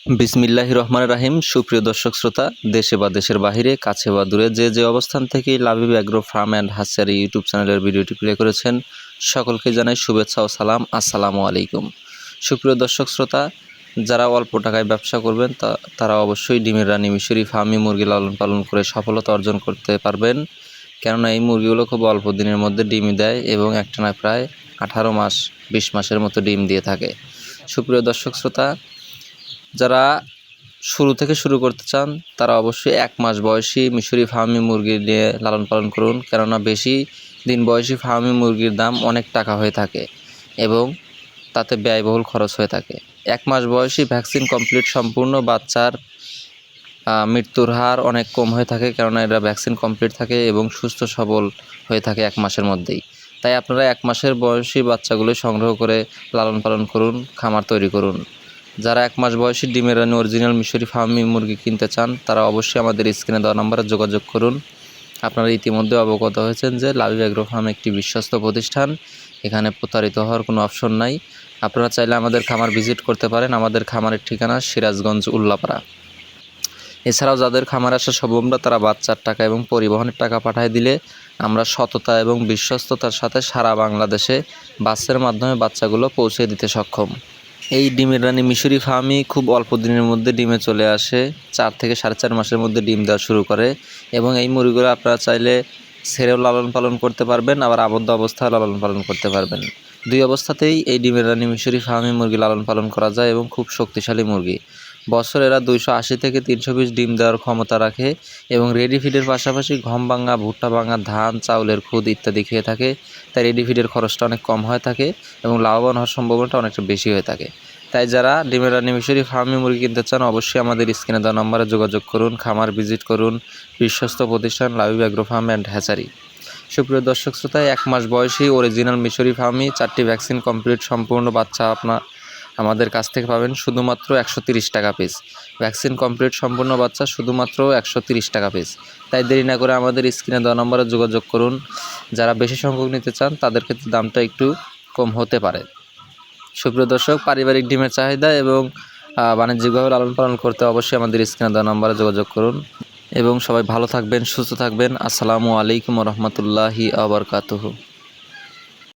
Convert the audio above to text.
বিসমিল্লাহির রহমানির রাহিম। সুপ্রিয় দর্শক শ্রোতা, দেশে বা দেশের বাহিরে, কাছে বা দূরে যে অবস্থান থেকে Labib agro farm and hatchery YouTube চ্যানেলের ভিডিওটি প্লে করেছেন, সকলকে জানাই শুভেচ্ছা ও সালাম। আসসালামু আলাইকুম। সুপ্রিয় দর্শক শ্রোতা, যারা অল্প টাকায় ব্যবসা করবেন তারা অবশ্যই ডিমের রানী মিশরি ফার্মি মুরগি লালন পালন করে সফলতা অর্জন করতে পারবেন। কেননা এই মুরগিগুলো খুব অল্প দিনের মধ্যে ডিম দেয় এবং একটানা প্রায় 18 মাস 20 মাসের মতো ডিম দিয়ে থাকে। সুপ্রিয় দর্শক শ্রোতা, যারা শুরু থেকে শুরু করতে চান তারা অবশ্যই 1 মাস বয়সী মিশরি ফার্মি মুরগি নিয়ে লালন পালন করুন। কেননা বেশি দিন বয়সী ফার্মি মুরগির দাম অনেক টাকা হয়ে থাকে এবং তাতে ব্যয়বহুল খরচ হয়ে থাকে। 1 মাস বয়সী ভ্যাকসিন কমপ্লিট সম্পূর্ণ বাচ্চার মৃত্যুর হার অনেক কম হয়ে থাকে, কেননা এরা ভ্যাকসিন কমপ্লিট থাকে এবং সুস্থ সবল হয়ে থাকে 1 মাসের মধ্যেই। তাই আপনারা 1 মাসের বয়সী বাচ্চাগুলো সংগ্রহ করে লালন পালন করুন, খামার তৈরি করুন। যারা 1 মাস বয়সী ডিমের রানী অরিজিনাল মিশরি ফার্মি মুরগি কিনতে চান তারা অবশ্যই আমাদের স্ক্রিনে দেওয়া নম্বরে যোগাযোগ করুন। আপনারা ইতিমধ্যে অবগত হয়েছেন যে লাবিব অ্যাগ্রো ফার্ম একটি বিশ্বস্ত প্রতিষ্ঠান, এখানে প্রতারিত হওয়ার কোনো অপশন নাই। আপনারা চাইলে আমাদের খামার ভিজিট করতে পারেন। আমাদের খামারের ঠিকানা সিরাজগঞ্জ উল্লাপাড়া। এছাড়াও যাদের খামার আসা সম্ভব না তারা বাচ্চার টাকা এবং পরিবহনের টাকা পাঠিয়ে দিলে আমরা সততা এবং বিশ্বস্ততার সাথে সারা বাংলাদেশে বাসের মাধ্যমে বাচ্চাগুলো পৌঁছে দিতে সক্ষম। এই ডিমের রানী মিশরি ফার্মই খুব অল্প দিনের মধ্যে ডিমে চলে আসে, 4 থেকে 4.5 মাসের মধ্যে ডিম দেওয়া শুরু করে এবং এই মুরগিগুলো আপনারা চাইলে ছেড়েও লালন পালন করতে পারবেন, আবার আবদ্ধ অবস্থায় লালন পালন করতে পারবেন। দুই অবস্থাতেই এই ডিমের রানী মিশরি ফার্মি মুরগি লালন পালন করা যায় এবং খুব শক্তিশালী মুরগি। বছর এরা 280 থেকে 320 ডিম দেওয়ার ক্ষমতা রাখে এবং রেডি ফিডের পাশাপাশি গম ভাঙা, ভুট্টা ভাঙা, ধান, চাউলের খুদ ইত্যাদি খেয়ে থাকে। তাই রেডি ফিডের খরচটা অনেক কম হয়ে থাকে এবং লাভবান হওয়ার সম্ভাবনাটা অনেকটা বেশি হয়ে থাকে। তাই যারা ডিমের রানী মিশরি ফার্মি মুরগি কিনতে চান অবশ্যই আমাদের স্ক্রিনে দেওয়া নম্বরে যোগাযোগ করুন, খামার ভিজিট করুন। বিশ্বস্ত প্রতিষ্ঠান Labib agro farm and hatchery. সুপ্রিয় দর্শক শ্রোতা, 1 মাস বয়সী অরিজিনাল মিশরি ফার্মি 4টি ভ্যাকসিন কমপ্লিট সম্পূর্ণ বাচ্চা আমাদের কাছ থেকে পাবেন শুধুমাত্র 130 টাকা পিস। ভ্যাকসিন কমপ্লিট সম্পূর্ণ বাচ্চা শুধুমাত্র 130 টাকা পিস। তাই দেরি না করে আমাদের স্ক্রিনে দেওয়া নম্বরে যোগাযোগ করুন। যারা বেশি সংখ্যক নিতে চান তাদের ক্ষেত্রে দামটা একটু কম হতে পারে। সুপ্রিয় দর্শক, পারিবারিক ডিমের চাহিদা এবং বাণিজ্যিকভাবে লালন পালন করতে অবশ্যই আমাদের স্ক্রিনে দেওয়া নম্বরে যোগাযোগ করুন এবং সবাই ভালো থাকবেন, সুস্থ থাকবেন। আসসালামু আলাইকুম ওয়া রাহমাতুল্লাহি ওয়া বারাকাতুহু।